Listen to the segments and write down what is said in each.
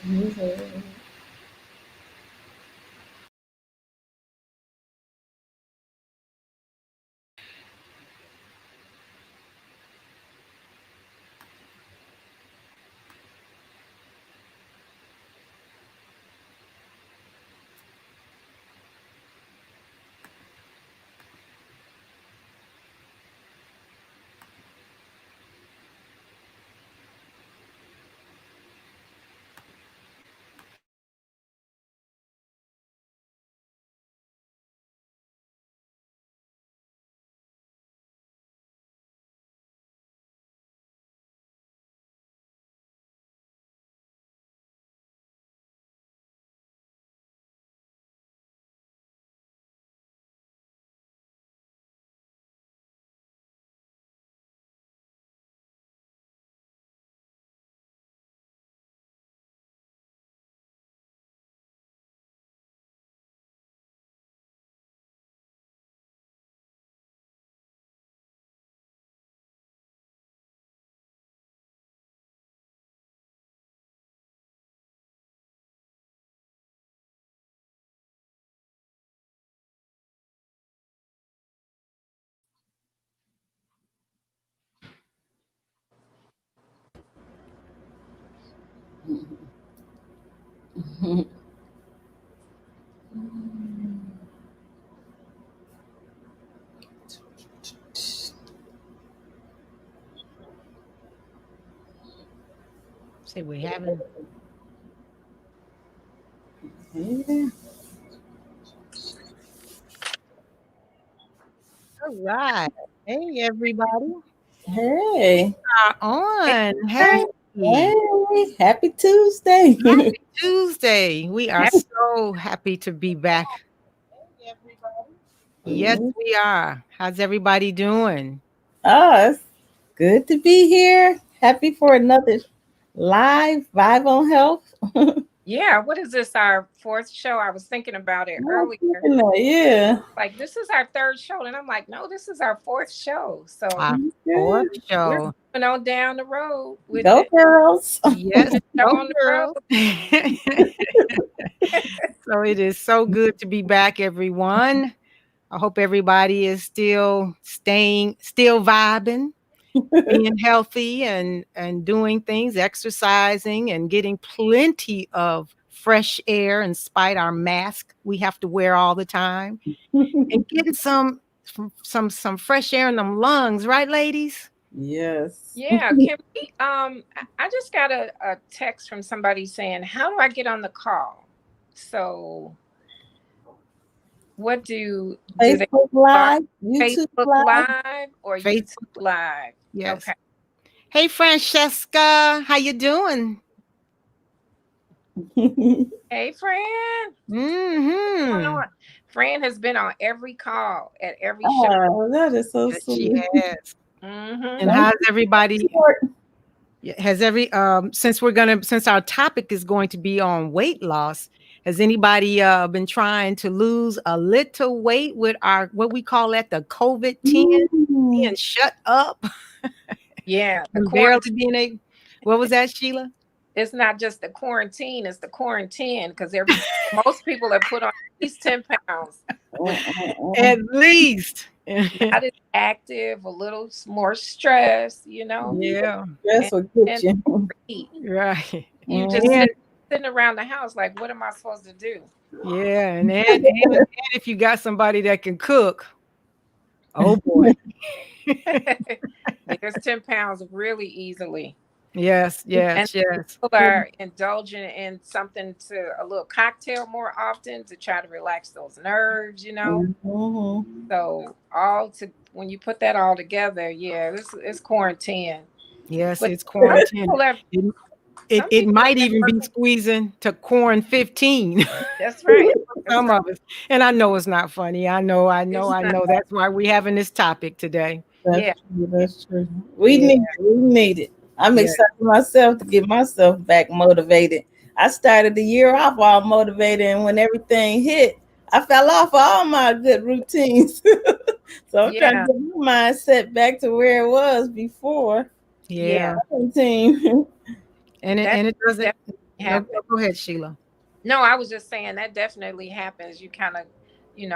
Mhm. Say we having. Yeah. All right. Hey, everybody. Hey. Are on. Hey, Hey. Hey. Happy Tuesday. Happy Tuesday. We are hey, so happy to be back. Hey, everybody. Yes, Mhm. we are. How's everybody doing? Oh, it's good to be here. Happy for another live Vibe on Health. yeah, what is this? Our fourth show? I was thinking about it Oh, earlier. yeah. Like, this is our third show. And I'm like, no, this is our fourth show. So Our fourth Good. we're show. going on down the road with Go it. girls. Yes, Show go on the girls. road. So it is so good to be back, everyone. I hope everybody is still vibing, being healthy and doing things, exercising and getting plenty of fresh air in spite our mask we have to wear all the time and getting some fresh air in them lungs, right, ladies? Yes. Yeah, can we I just got a text from somebody saying, how do I get on the call? So what do they Facebook start Live, YouTube Facebook Live. Live or YouTube Facebook, Live? yes. Okay. Hey, Francesca, how you doing? Hey, friend. Going Mm-hmm. on? Fran has been on every call at every show. Oh, that is so Yes, she sweet. has. And Mm-hmm. Thank how's you for the everybody? support. Yeah, has every since our topic is going to be on weight loss, has anybody been trying to lose a little weight with our what we call at the COVID-10 Mm. being shut up Yeah, the and barely quarantine. being able, what was that, Sheila? It's not just the quarantine; it's the quarantine because most people have put on at least 10 pounds. At Mm-mm-mm. least. Not as active, a little more stress, you know, Yeah, Stress and will get and you. eat. right. You just Mhm. And sitting around the house like, what am I supposed to do? yeah, and if you got somebody that can cook, oh boy. There's 10 pounds really easily. Yes, And yes, yes. people are indulging in something to a little cocktail more often to try to relax those nerves, you know. Mhm. So all to when you put that all together, yeah, it's quarantine. Yes, But it's some quarantine. people have It some it people have might been even be working. squeezing to corn 15 That's right. for That's some right. of us. And I know it's not funny. I know, I know, It's I not. know. That's why we're having this topic today. That's Yeah. true. Yeah. That's true. We Yeah, need it. We need it. I'm yeah. excited myself to get myself back motivated. I started the year off all motivated, and when everything hit, I fell off all my good routines. So I'm trying to Yeah. get my mindset back to where it was before Yeah. Yeah. quarantine. And it That and it doesn't that. No, happen. go ahead, Sheila. No, I was just saying that definitely happens. You kind of,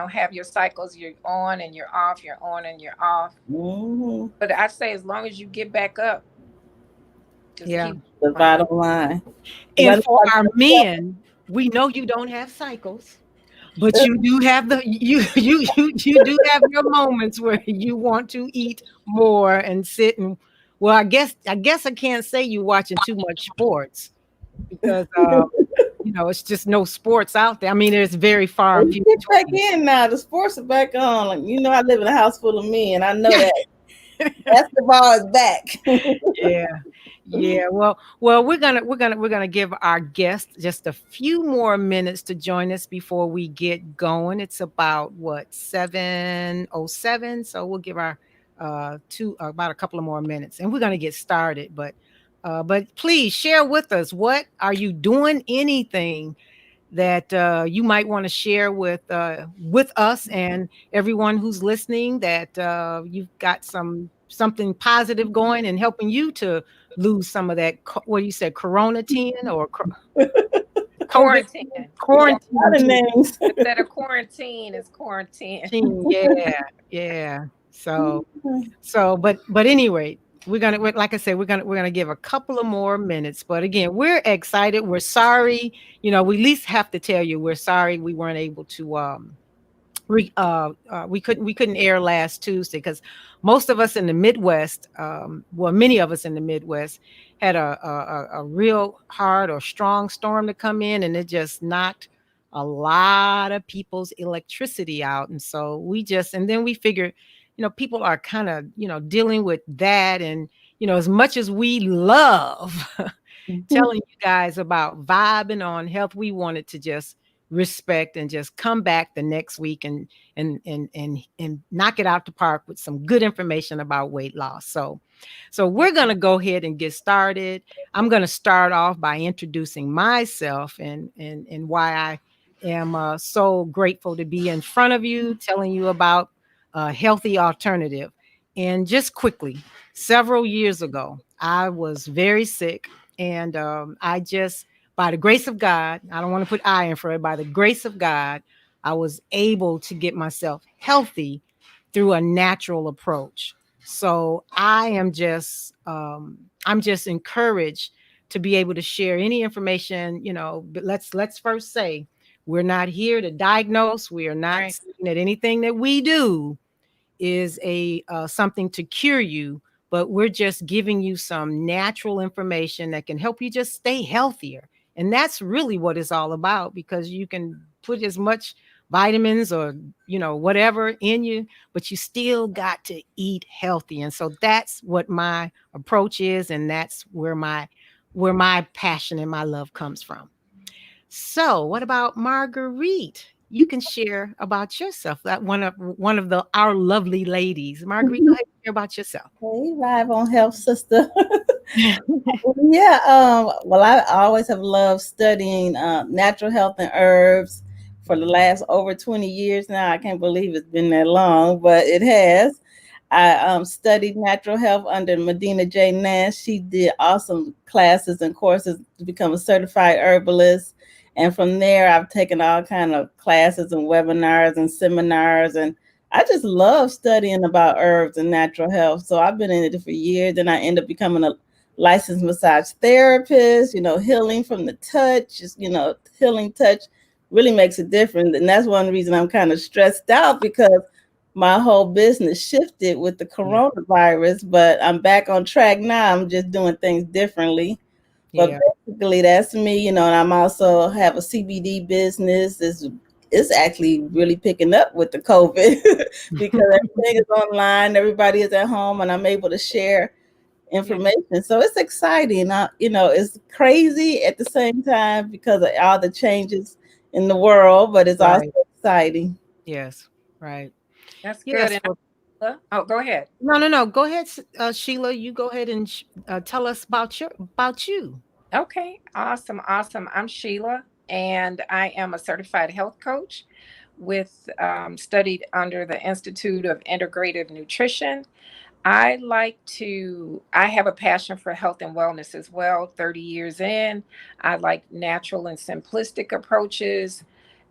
have your cycles. You're on and you're off. You're on and you're off. Hmm. But I say, as long as you get back up, just Yeah. keep The going. bottom line. 'Cause I And know for our I- men, we know you don't have cycles, but you do have you do have your moments where you want to eat more and sit and well, I guess I can't say you watching too much sports because it's just no sports out there. I mean, there's very far and Let's few get back between. in now. The sports are back on. Like, I live in a house full of men. I know that basketball is back. Yeah. Yeah, well, we're gonna give our guest just a few more minutes to join us before we get going. It's about what 7:07, so we'll give our about a couple of more minutes, and we're gonna get started. But please share with us, what are you doing? Anything that you might want to share with us and everyone who's listening, that you've got something positive going and helping you to lose some of that what you said, coronatine or COVID Quarantine. quarantine. A lot of names. Instead of quarantine, it's quarantine. Yeah. But anyway, like I said, we're gonna give a couple of more minutes. But again, we're excited. We're sorry. We at least have to tell you we're sorry we weren't able to we couldn't air last Tuesday because most of us in the Midwest, many of us in the Midwest had a real hard or strong storm to come in, and it just knocked a lot of people's electricity out. And so and then we figured, people are kind of, dealing with that. And, as much as we love telling you guys about vibing on health, we wanted to just respect and just come back the next week and knock it out the park with some good information about weight loss. So we're going to go ahead and get started. I'm going to start off by introducing myself and why I am so grateful to be in front of you, telling you about a healthy alternative. And just quickly, several years ago, I was very sick, and I just, by the grace of God, I don't want to put I in for it, by the grace of God, I was able to get myself healthy through a natural approach. So I'm just encouraged to be able to share any information, but let's first say we're not here to diagnose. We are not Right. saying that anything that we do is a something to cure you, but we're just giving you some natural information that can help you just stay healthier. And that's really what it's all about, because you can put as much vitamins or whatever in you, but you still got to eat healthy. And so that's what my approach is, and that's where my passion and my love comes from. So, what about Marguerite? You can share about yourself. That one of our lovely ladies. Marguerite, go ahead and share about yourself. Hey, live on Health Sister. Yeah. Well, I always have loved studying natural health and herbs for the last over 20 years now. I can't believe it's been that long, but it has. I studied natural health under Medina J. Nash. She did awesome classes and courses to become a certified herbalist. And from there, I've taken all kind of classes and webinars and seminars. And I just love studying about herbs and natural health. So I've been in it for years. And I ended up becoming a licensed massage therapist, healing from the touch, healing touch really makes a difference. And that's one reason I'm kind of stressed out, because my whole business shifted with the coronavirus, but I'm back on track now. I'm just doing things differently. But basically that's me, and I'm also have a CBD business. It's actually really picking up with the COVID because everything is online, everybody is at home, and I'm able to share information. So it's exciting. It's crazy at the same time because of all the changes in the world, but it's also exciting. Yes, right. That's good. Yes. Oh, go ahead. No. Go ahead, Sheila. You go ahead and tell us about you. Okay, awesome. I'm Sheila, and I am a certified health coach with studied under the Institute of Integrative Nutrition. I have a passion for health and wellness as well. 30 years in, I like natural and simplistic approaches.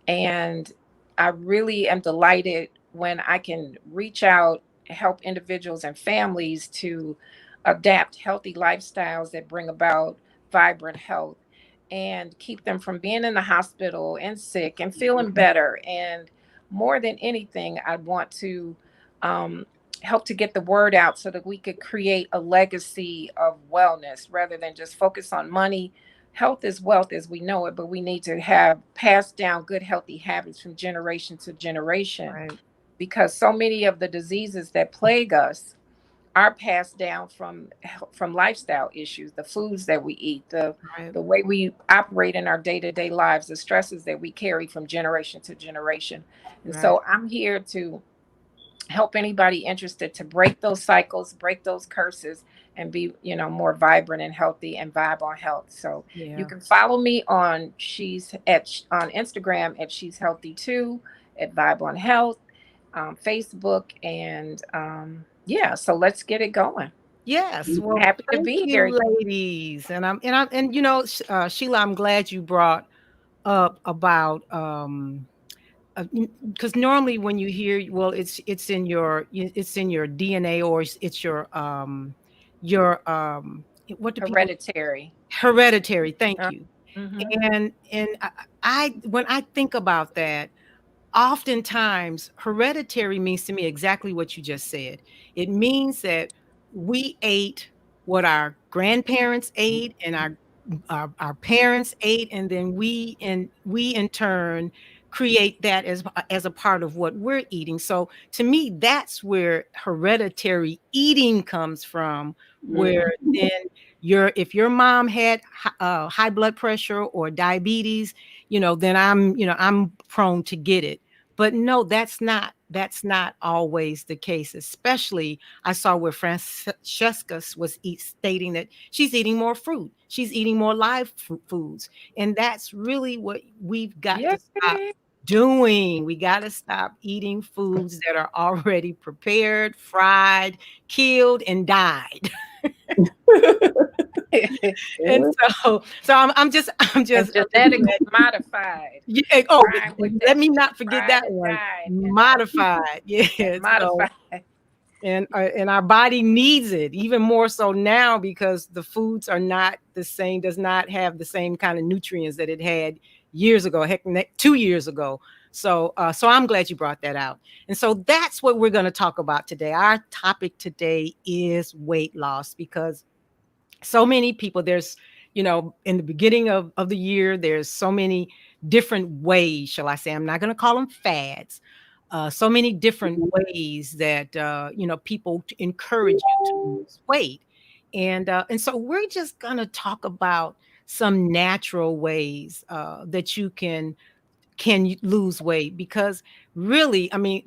And I really am delighted when I can reach out, help individuals and families to adapt healthy lifestyles that bring about vibrant health and keep them from being in the hospital and sick and feeling better. And more than anything, I want to um, help to get the word out so that we could create a legacy of wellness rather than just focus on money. Health is wealth as we know it, but we need to have passed down good, healthy habits from generation to generation, Right. because so many of the diseases that plague us are passed down from lifestyle issues, the foods that we eat, Right. the way we operate in our day-to-day lives, the stresses that we carry from generation to generation. And Right. so I'm here to help anybody interested to break those cycles, break those curses, and be, more vibrant and healthy and vibe on health. So you Yeah. can follow me on on Instagram at She's Healthy Too, at Vibe on Health, Facebook, and yeah. So let's get it going. Yes. Well, Happy to thank be you, here. ladies. Sheila, I'm glad you brought up about because normally when you hear, well, it's in your DNA, or it's your what do people Hereditary. hereditary. Thank Uh, you. mhm. And I when I think about that, oftentimes hereditary means to me exactly what you just said. It means that we ate what our grandparents ate, and our parents ate, and then we in turn create that as a part of what we're eating. So to me, that's where hereditary eating comes from, where Mhm. then if your mom had high blood pressure or diabetes, then I'm prone to get it. But no, that's not always the case. Especially, I saw where Francesca was stating that she's eating more fruit, she's eating more live foods, and that's really what we've got Yeah. to stop doing. We got to stop eating foods that are already prepared, fried, killed, and dyed. And so I'm just And genetically modified, yeah. Oh, fried with let that, me not forget fried that and one. dyed Modified, and yeah. So, modified. and our body needs it even more so now, because the foods are not the same, does not have the same kind of nutrients that it had years ago, heck, 2 years ago. So I'm glad you brought that out. And so that's what we're going to talk about today. Our topic today is weight loss, because so many people, there's, in the beginning of the year, there's so many different ways, shall I say, I'm not going to call them fads, so many different ways that people encourage you to lose weight. And so we're just going to talk about some natural ways that you can lose weight, because really, I mean,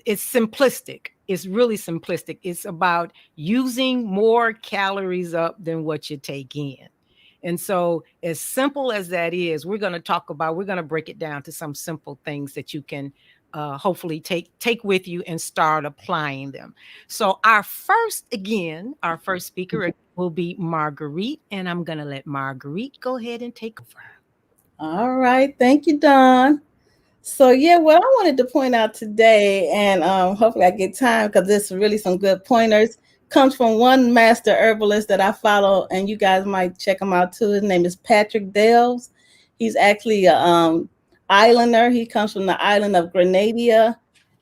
it's simplistic. It's really simplistic. It's about using more calories up than what you take in. And so, as simple as that is, we're going to break it down to some simple things that you can hopefully take with you and start applying them. So our first speaker will be Marguerite, and I'm going to let Marguerite go ahead and take over. All right. Thank you, Dawn. So yeah, what I wanted to point out today, and hopefully I get time because there's really some good pointers, comes from one master herbalist that I follow, and you guys might check him out too. His name is Patrick Delves. He's actually a islander. He comes from the island of Grenada,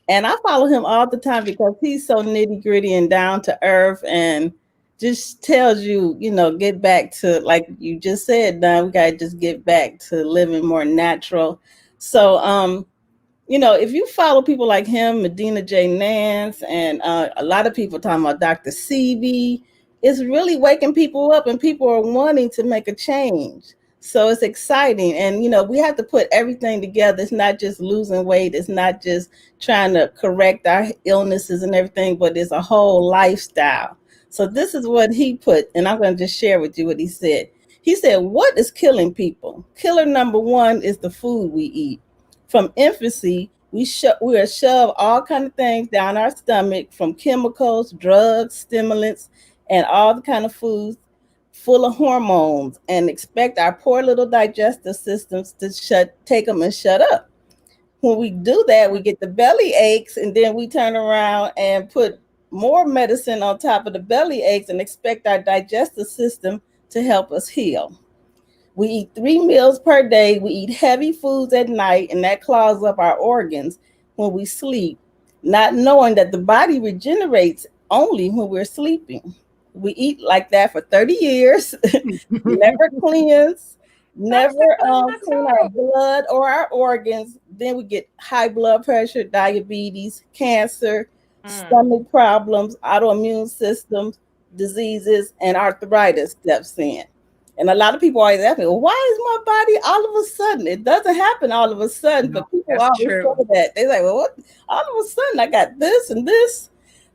and I follow him all the time because he's so nitty gritty and down to earth, and just tells you, get back to, like you just said, now we gotta just get back to living more natural. So, if you follow people like him, Medina J. Nance, and a lot of people talking about Dr. Sebi, it's really waking people up, and people are wanting to make a change. So it's exciting. And, we have to put everything together. It's not just losing weight. It's not just trying to correct our illnesses and everything, but it's a whole lifestyle. So this is what he put, and I'm going to just share with you what he said. He said, what is killing people? Killer number one is the food we eat. From infancy, We are shoved all kind of things down our stomach, from chemicals, drugs, stimulants, and all the kind of foods full of hormones, and expect our poor little digestive systems to take them and shut up. When we do that, we get the belly aches, and then we turn around and put more medicine on top of the belly aches and expect our digestive system to help us heal. We eat 3 meals per day. We eat heavy foods at night, and that clogs up our organs when we sleep, not knowing that the body regenerates only when we're sleeping. We eat like that for 30 years, never cleanse, never clean our blood or our organs. Then we get high blood pressure, diabetes, cancer, stomach problems, autoimmune systems, diseases, and arthritis steps in. And a lot of people always ask me, well, why is my body all of a sudden? It doesn't happen all of a sudden, but people always say that. They're like, well, what? All of a sudden I got this and this.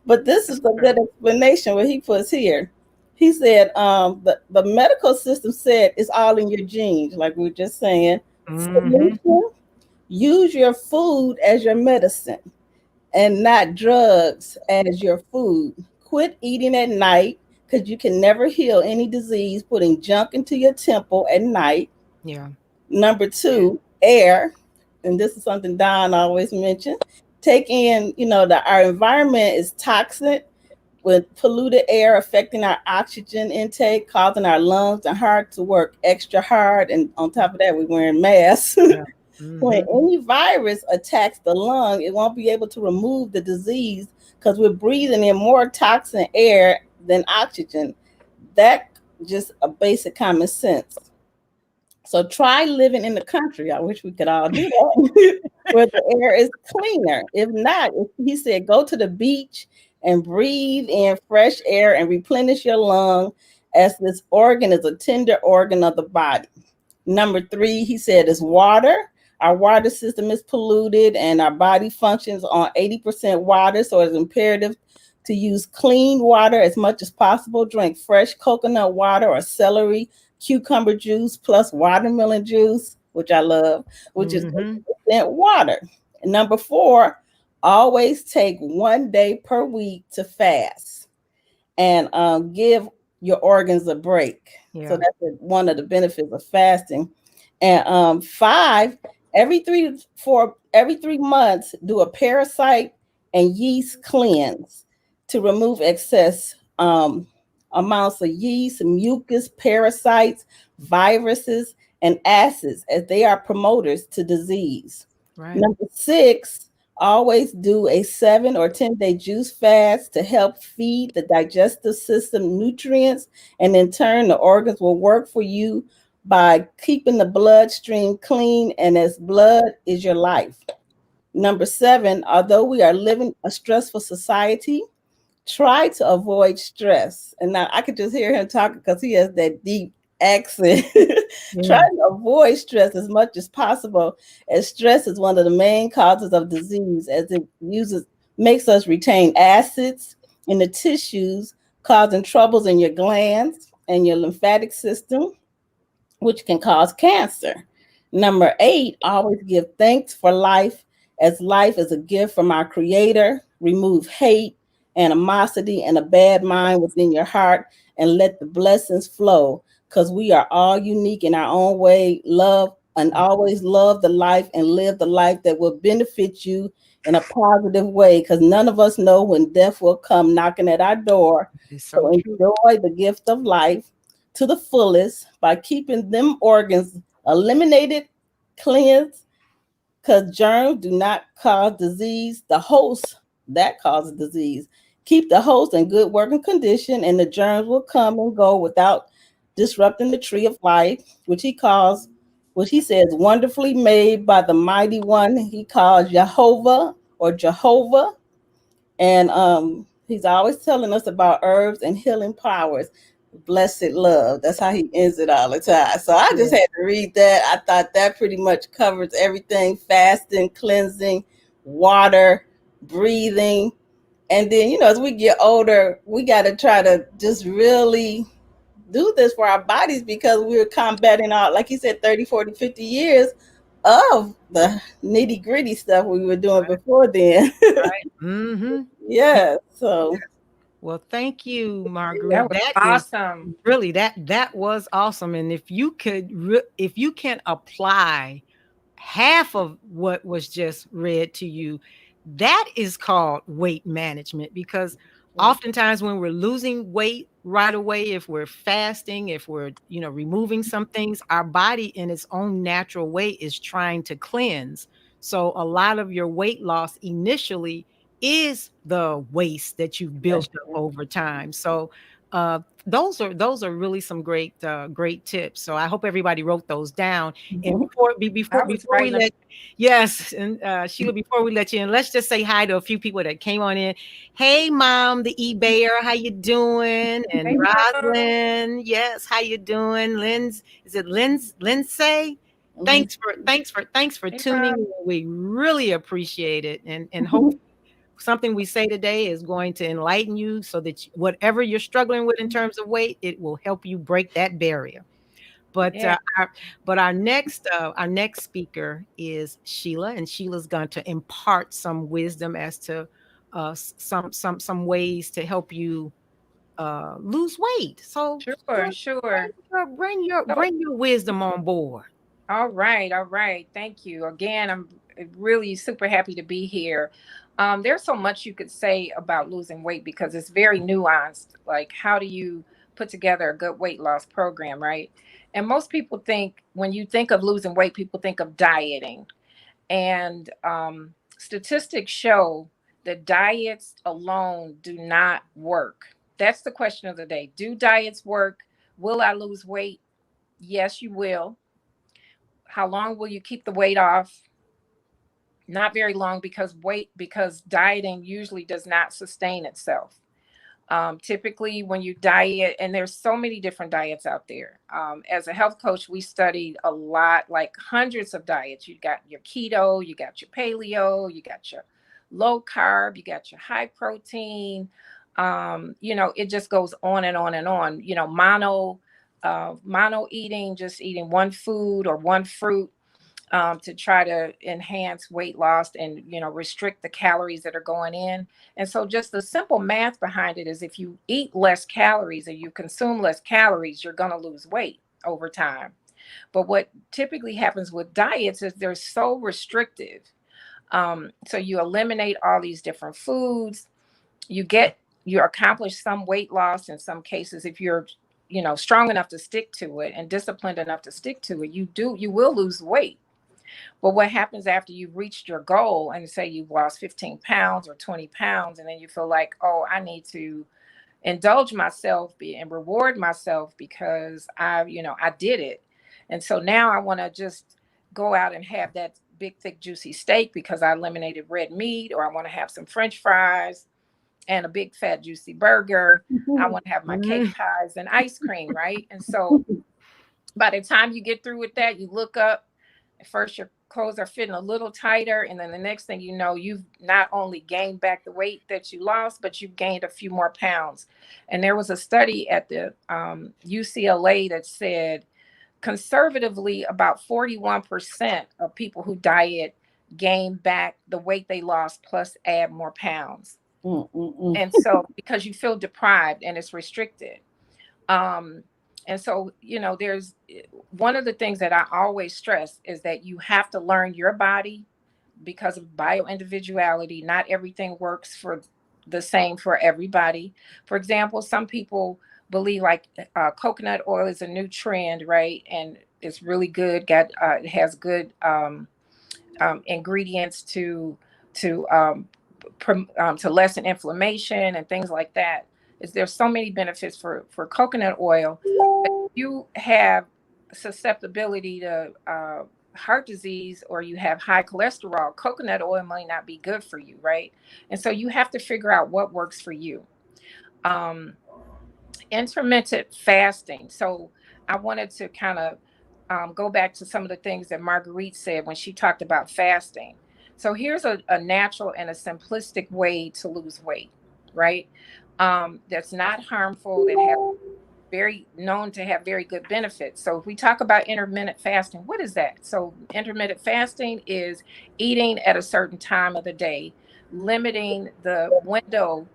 But this is a good explanation what he puts here. He said the medical system said it's all in your genes, like we were just saying. Solution, use your food as your medicine and not drugs as your food. Quit eating at night, because you can never heal any disease putting junk into your temple at night. Yeah. Number 2, air. And this is something Don always mentioned. Take in, that our environment is toxic, with polluted air affecting our oxygen intake, causing our lungs and heart to work extra hard. And on top of that, we're wearing masks. Yeah. When any virus attacks the lung, it won't be able to remove the disease because we're breathing in more toxic air than oxygen. That just a basic common sense. So try living in the country. I wish we could all do that, where the air is cleaner. If not, he said, go to the beach and breathe in fresh air and replenish your lung, as this organ is a tender organ of the body. Number 3, he said, is water. Our water system is polluted and our body functions on 80% water. So it's imperative to use clean water as much as possible. Drink fresh coconut water or celery, cucumber juice plus watermelon juice, which I love, which is 80% water. And number 4, always take 1 day per week to fast and give your organs a break. Yeah. So that's one of the benefits of fasting. And 5, every 3 months, do a parasite and yeast cleanse to remove excess amounts of yeast, mucus, parasites, viruses, and acids, as they are promoters to disease. Right. Number 6, always do a 7 or 10-day juice fast to help feed the digestive system nutrients, and in turn, the organs will work for you by keeping the bloodstream clean, and as blood is your life. Number 7, although we are living a stressful society, try to avoid stress. And now I could just hear him talking because he has that deep accent. Try to avoid stress as much as possible, as stress is one of the main causes of disease, as it makes us retain acids in the tissues, causing troubles in your glands and your lymphatic system, which can cause cancer. Number 8, always give thanks for life, as life is a gift from our Creator. Remove hate, animosity, and a bad mind within your heart, and let the blessings flow, because we are all unique in our own way. Love and always love the life and live the life that will benefit you in a positive way, because none of us know when death will come knocking at our door. So enjoy the gift of life to the fullest by keeping them organs eliminated, cleansed, because germs do not cause disease. The host that causes disease. Keep the host in good working condition, and the germs will come and go without disrupting the tree of life, which he says wonderfully made by the mighty one he calls Jehovah or Jehovah. And he's always telling us about herbs and healing powers. Blessed love. That's how he ends it all the time. So I just had to read that. I thought that pretty much covers everything: fasting, cleansing, water, breathing. And then, as we get older, we got to try to just really do this for our bodies, because we're combating all, like you said, 30, 40, 50 years of the nitty gritty stuff we were doing before then. Right. Mm-hmm. Yeah. So Well, thank you, Marguerite. That was That is awesome. really that was awesome. And if you could, if you can apply half of what was just read to you, that is called weight management. Because oftentimes when we're losing weight right away, if we're fasting, if we're, removing some things, our body in its own natural way is trying to cleanse. So a lot of your weight loss initially is the waste that you've built up over time. So uh, those are really some great tips. So I hope everybody wrote those down. And I was before we writing them. let, yes, and Sheila, before we let you in, let's just say hi to a few people that came on in. Hey, Mom, the eBayer, how you doing? And Hey, Mom. Rosalind, yes, how you doing? Is it Lindsay? mhm. Thanks for Hey, tuning Mom. in. We really appreciate it, and hope something we say today is going to enlighten you so that whatever you're struggling with in terms of weight, it will help you break that barrier. But Yeah. our next speaker is Sheila, and Sheila's going to impart some wisdom as to some ways to help you lose weight. So Sure, sure. So, bring your wisdom on board. all right, all right. Thank you. Again, I'm really super happy to be here. There's so much you could say about losing weight because it's very nuanced. Like, how do you put together a good weight loss program, right? And most people think when you think of losing weight, people think of dieting. And statistics show that diets alone do not work. That's the question of the day. Do diets work? Will I lose weight? Yes, you will. How long will you keep the weight off? Not very long because dieting usually does not sustain itself. Typically, when you diet, and there's so many different diets out there. As a health coach, we studied a lot, like hundreds of diets. You got your keto, you got your paleo, you got your low carb, you got your high protein. It just goes on and on and on. Mono eating, just eating one food or one fruit to try to enhance weight loss and restrict the calories that are going in. And so just the simple math behind it is if you eat less calories and you consume less calories, you're going to lose weight over time. But what typically happens with diets is they're so restrictive. So you eliminate all these different foods, you accomplish some weight loss in some cases if you're strong enough to stick to it and disciplined enough to stick to it. You will lose weight. But what happens after you've reached your goal and say you've lost 15 pounds or 20 pounds, and then you feel like, oh, I need to indulge myself and reward myself because I did it. And so now I want to just go out and have that big, thick, juicy steak because I eliminated red meat, or I want to have some French fries and a big, fat, juicy burger. I want to have my cake Mhm. pies and ice cream, right? And so by the time you get through with that, you look up. At first, your clothes are fitting a little tighter, and then the next thing you know, you've not only gained back the weight that you lost, but you've gained a few more pounds. And there was a study at the UCLA that said conservatively about 41% of people who diet gain back the weight they lost plus add more pounds. And so because you feel deprived and it's restricted. Um, and so, there's one of the things that I always stress is that you have to learn your body because of bio individuality. Not everything works for the same for everybody. For example, some people believe like coconut oil is a new trend, right? And it's really good. It has good ingredients to lessen inflammation and things like that. There's so many benefits for coconut oil. But if you have susceptibility to heart disease or you have high cholesterol, coconut oil might not be good for you, right? And so you have to figure out what works for you. Um, Intermittent fasting. So I wanted to kind of go back to some of the things that Marguerite said when she talked about fasting. So here's a natural and a simplistic way to lose weight, right? That's not harmful, that has very known to have very good benefits. So if we talk about intermittent fasting, what is that? So intermittent fasting is eating at a certain time of the day, limiting the window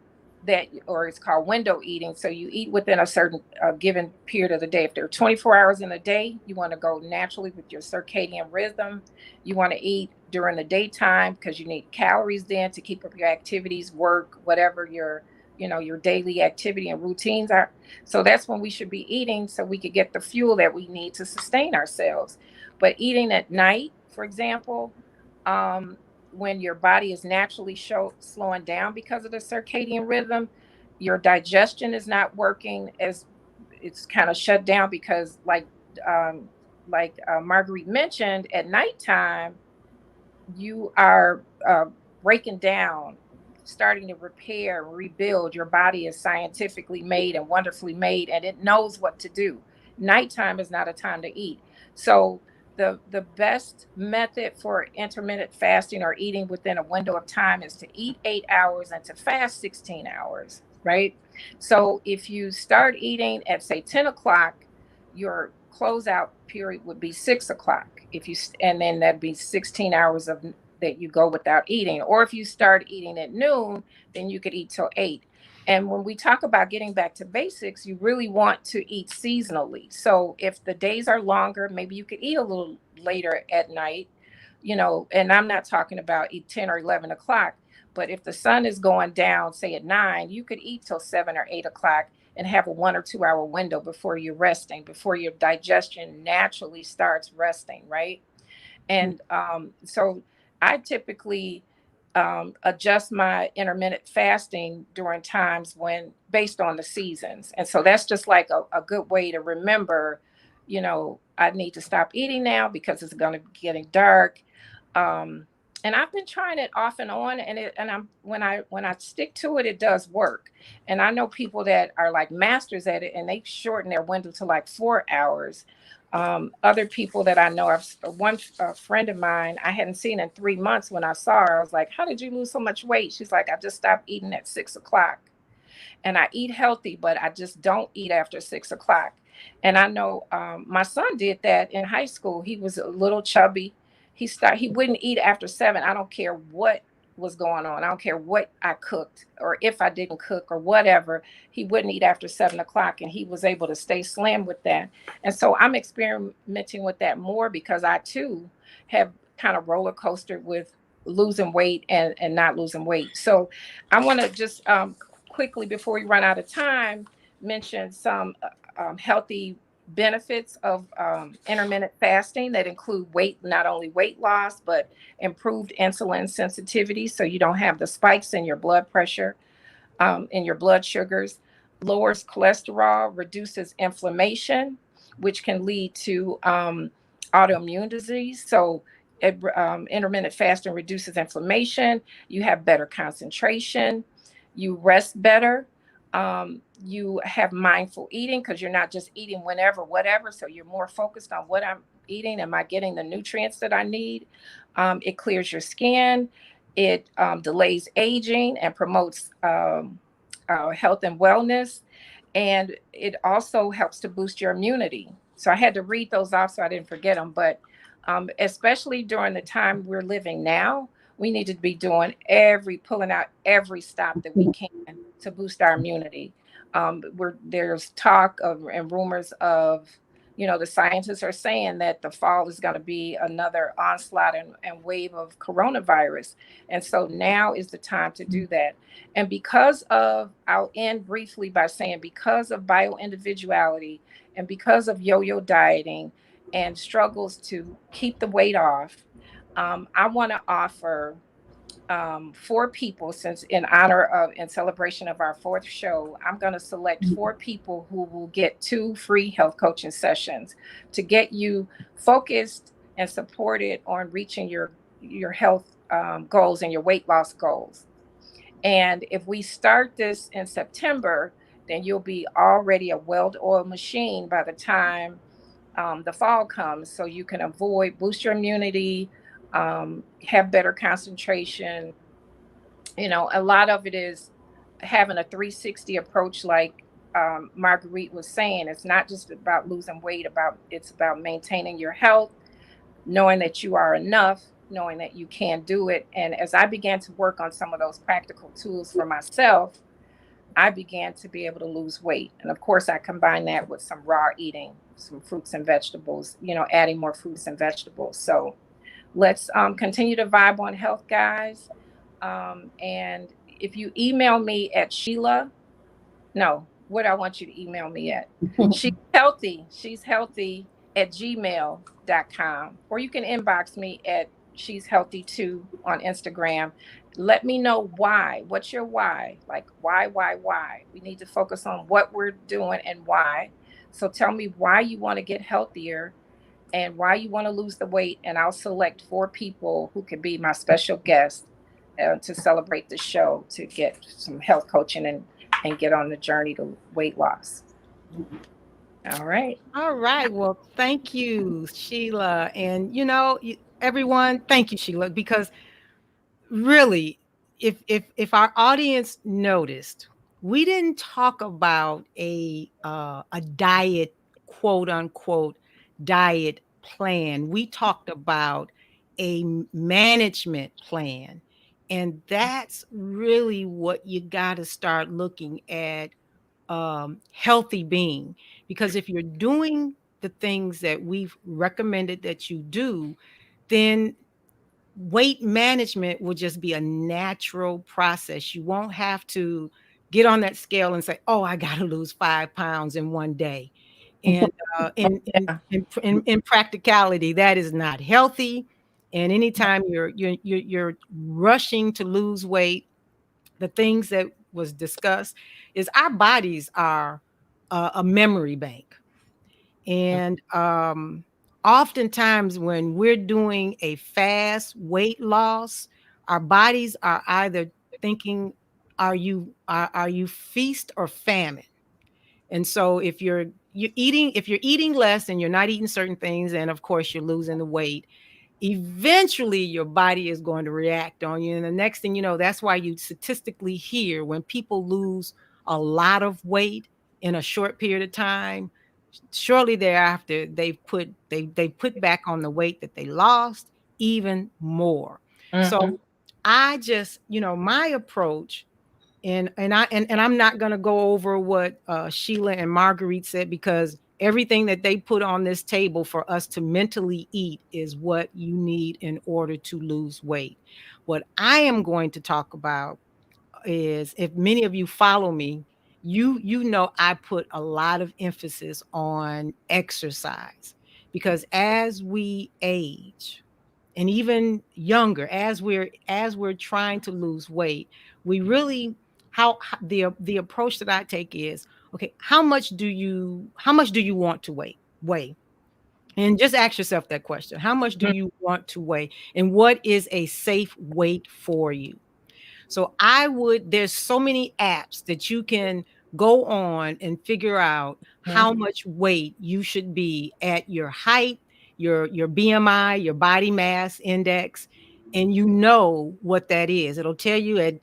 that, or it's called window eating. So you eat within a certain given period of the day. If there are 24 hours in a day, you want to go naturally with your circadian rhythm. You want to eat during the daytime because you need calories then to keep up your activities, work, whatever your, your daily activity and routines are. So that's when we should be eating so we could get the fuel that we need to sustain ourselves. But eating at night, for example, when your body is naturally slowing down because of the circadian rhythm, your digestion is not working, as it's kind of shut down because um, Marguerite mentioned, at nighttime, you are breaking down, starting to repair, rebuild. Your body is scientifically made and wonderfully made, and it knows what to do. Nighttime is not a time to eat. So the best method for intermittent fasting or eating within a window of time is to eat 8 hours and to fast 16 hours, right? So if you start eating at say 10 o'clock, your closeout period would be 6 o'clock. And then that'd be 16 hours of that you go without eating. Or if you start eating at noon, then you could eat till 8. And when we talk about getting back to basics, you really want to eat seasonally. So if the days are longer, maybe you could eat a little later at night, and I'm not talking about eat 10 or 11 o'clock, but if the sun is going down, say at 9, you could eat till 7 or 8 o'clock and have a 1 or 2 hour window before you're resting, before your digestion naturally starts resting, right? And so I typically adjust my intermittent fasting during times when, based on the seasons. And so that's just like a good way to remember, I need to stop eating now because it's going to be getting dark. And I've been trying it off and on, and when I stick to it, it does work. And I know people that are like masters at it, and they shorten their window to like 4 hours. Other people that I know, one friend of mine I hadn't seen in 3 months. When I saw her, I was like, "How did you lose so much weight?" She's like, "I just stopped eating at 6 o'clock, and I eat healthy, but I just don't eat after 6 o'clock." And I know my son did that in high school. He was a little chubby. He wouldn't eat after 7. I don't care what was going on. I don't care what I cooked or if I didn't cook or whatever. He wouldn't eat after 7 o'clock, and he was able to stay slim with that. And so I'm experimenting with that more because I too have kind of roller coastered with losing weight and not losing weight. So I want to just quickly, before we run out of time, mention some healthy benefits of intermittent fasting that include not only weight loss, but improved insulin sensitivity. So you don't have the spikes in your blood pressure, in your blood sugars, lowers cholesterol, reduces inflammation, which can lead to autoimmune disease. So intermittent fasting reduces inflammation. You have better concentration. You rest better. You have mindful eating because you're not just eating whenever, whatever. So you're more focused on what I'm eating. Am I getting the nutrients that I need? It clears your skin. It delays aging and promotes health and wellness. And it also helps to boost your immunity. So I had to read those off so I didn't forget them. But especially during the time we're living now, we need to be pulling out every stop that we can to boost our immunity. There's talk of and rumors of, the scientists are saying that the fall is going to be another onslaught and wave of coronavirus. And so now is the time to do that. And I'll end briefly by saying, because of bioindividuality and because of yo-yo dieting and struggles to keep the weight off, I want to offer 4 people, since in celebration of our 4th show, I'm going to select 4 people who will get 2 free health coaching sessions to get you focused and supported on reaching your health goals and your weight loss goals. And if we start this in September, then you'll be already a well-oiled machine by the time the fall comes, so you can boost your immunity, have better concentration. A lot of it is having a 360 approach, like Marguerite was saying. It's not just about losing weight, it's about maintaining your health, knowing that you are enough, knowing that you can do it. And as I began to work on some of those practical tools for myself, I began to be able to lose weight. And of course, I combine that with some raw eating, some fruits and vegetables, adding more fruits and vegetables. So let's continue to vibe on health, guys. And if you email me at what I want you to email me at, she's healthy at gmail.com, or you can inbox me at she's healthy too on Instagram. Let me know why. What's your why? Like why? We need to focus on what we're doing and why. So tell me why you want to get healthier and why you want to lose the weight, and I'll select 4 people who can be my special guest to celebrate the show, to get some health coaching and get on the journey to weight loss. All right. Well, thank you, Sheila. And everyone, thank you, Sheila, because really, if our audience noticed, we didn't talk about a diet, quote unquote, diet plan. We talked about a management plan. And that's really what you got to start looking at, healthy being. Because if you're doing the things that we've recommended that you do, then weight management will just be a natural process. You won't have to get on that scale and say, oh, I got to lose 5 pounds in one day. And in practicality, that is not healthy. And anytime you're rushing to lose weight, the things that was discussed is our bodies are a memory bank. And oftentimes when we're doing a fast weight loss, our bodies are either thinking, are you feast or famine? And so if you're eating less and you're not eating certain things, and of course you're losing the weight, eventually your body is going to react on you. And the next thing you know, that's why you statistically hear when people lose a lot of weight in a short period of time, shortly thereafter, they put back on the weight that they lost even more. Mm-hmm. So I just, my approach, and I'm not going to go over what Sheila and Marguerite said, because everything that they put on this table for us to mentally eat is what you need in order to lose weight. What I am going to talk about is, if many of you follow me, you know I put a lot of emphasis on exercise, because as we age, and even younger, as we're trying to lose weight, we really, the approach that I take is, okay, how much do you want to weigh? And just ask yourself that question. How much do you want to weigh? And what is a safe weight for you? So there's so many apps that you can go on and figure out how much weight you should be at your height, your BMI, your body mass index, and you know what that is. It'll tell you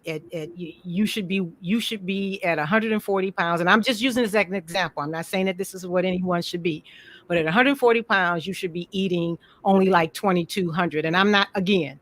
you should be at 140 pounds. And I'm just using this as an example. I'm not saying that this is what anyone should be, but at 140 pounds, you should be eating only like 2,200. And I'm not, again,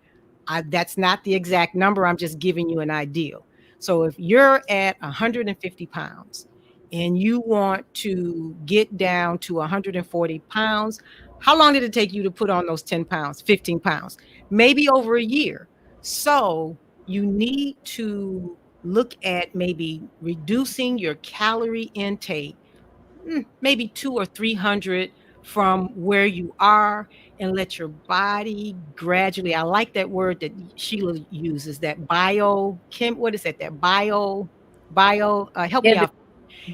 that's not the exact number. I'm just giving you an ideal. So if you're at 150 pounds and you want to get down to 140 pounds, how long did it take you to put on those 10 pounds, 15 pounds? Maybe over a year. So you need to look at maybe reducing your calorie intake, maybe 200 or 300 from where you are, and let your body gradually, I like that word that Sheila uses, that what is that? That help me out.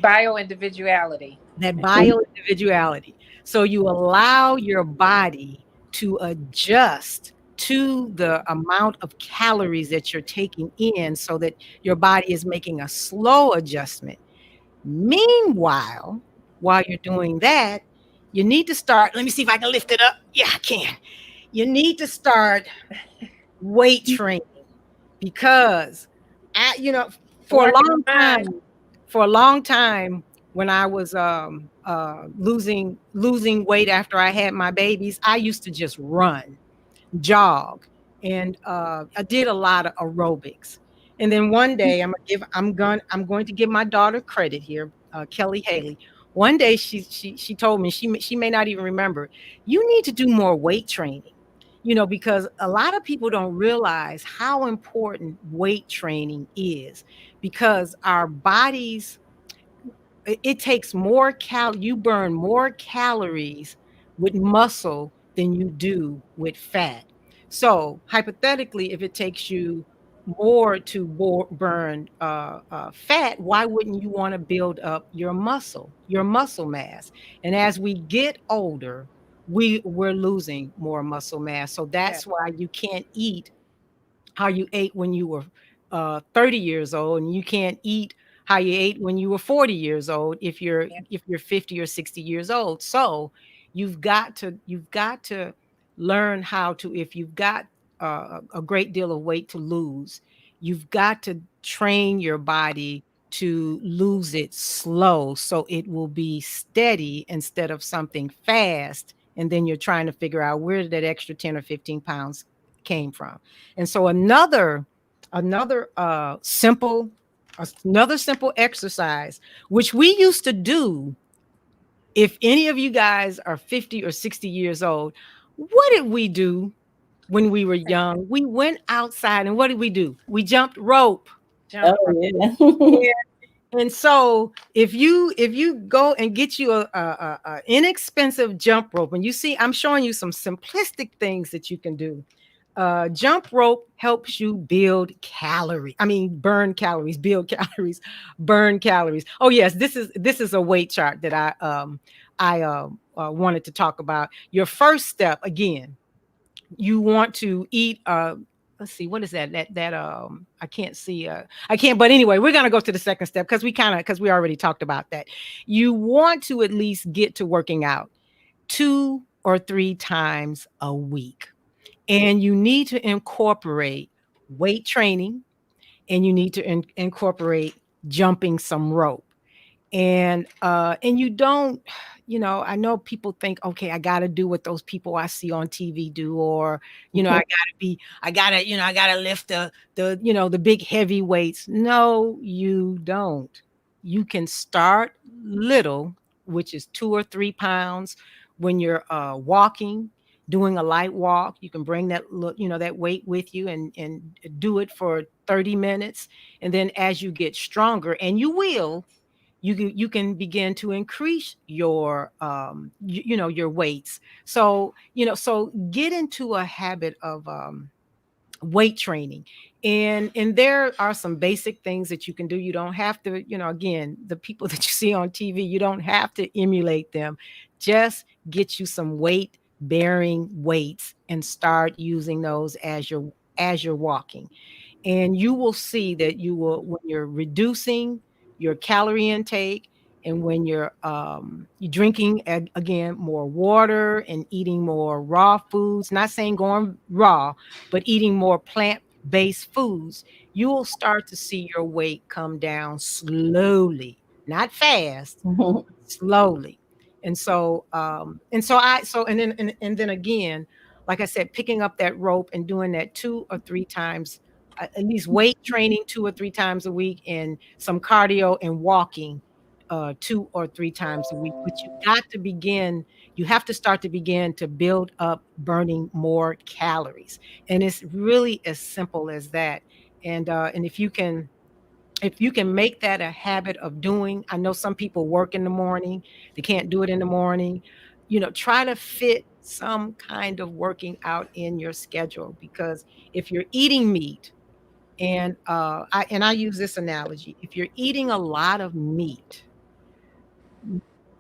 Bio-individuality. That bio-individuality. So you allow your body to adjust to the amount of calories that you're taking in, so that your body is making a slow adjustment. Meanwhile, while you're doing that, you need to start, let me see if I can lift it up. Yeah, I can. You need to start weight training, because for a long time, when I was losing weight after I had my babies, I used to just run, jog, and I did a lot of aerobics. And then one day I'm going to give my daughter credit here, Kelly Haley. One day she told me, she may not even remember, you need to do more weight training. Because a lot of people don't realize how important weight training is, because our bodies, it takes you burn more calories with muscle than you do with fat. So hypothetically, if it takes you more to burn fat, why wouldn't you want to build up your muscle mass? And as we get older, we're losing more muscle mass. So that's why you can't eat how you ate when you were 30 years old, and you can't eat how you ate when you were 40 years old if you're 50 or 60 years old. So you've got to learn how to, if you've got a great deal of weight to lose, you've got to train your body to lose it slow, so it will be steady instead of something fast, and then you're trying to figure out where did that extra 10 or 15 pounds came from. And so another simple exercise, which we used to do, if any of you guys are 50 or 60 years old, what did we do when we were young? We went outside, and what did we do? We jumped rope. Yeah. And so if you go and get you a inexpensive jump rope, and you see, I'm showing you some simplistic things that you can do. Jump rope helps you burn calories, build calories, burn calories. Oh yes, this is a weight chart that I wanted to talk about. Your first step, again, you want to eat. Let's see, what is that? I can't see. I can't. But anyway, we're gonna go to the second step because we already talked about that. You want to at least get to working out 2 or 3 times a week. And you need to incorporate weight training, and you need to incorporate jumping some rope. And you don't, I know people think, okay, I got to do what those people I see on TV do, or, I gotta lift the big heavy weights. No, you don't. You can start little, which is 2 or 3 pounds. When you're walking, doing a light walk, you can bring that weight with you, and do it for 30 minutes. And then as you get stronger, and you can begin to increase your your weights. So get into a habit of weight training. And there are some basic things that you can do. You don't have to, again, the people that you see on TV, you don't have to emulate them. Just get you some weight bearing weights and start using those as you're walking. And you will see that when you're reducing your calorie intake, and when you're drinking again more water, and eating more raw foods, not saying going raw, but eating more plant-based foods, you will start to see your weight come down slowly, not fast, slowly. And then again, like I said, picking up that rope and doing that 2 or 3 times, at least weight training 2 or 3 times a week, and some cardio and walking 2 or 3 times a week. But you have to start to begin to build up burning more calories. And it's really as simple as that. And if you can make that a habit of doing, I know some people work in the morning, they can't do it in the morning, try to fit some kind of working out in your schedule. Because if you're eating meat, and I use this analogy, if you're eating a lot of meat,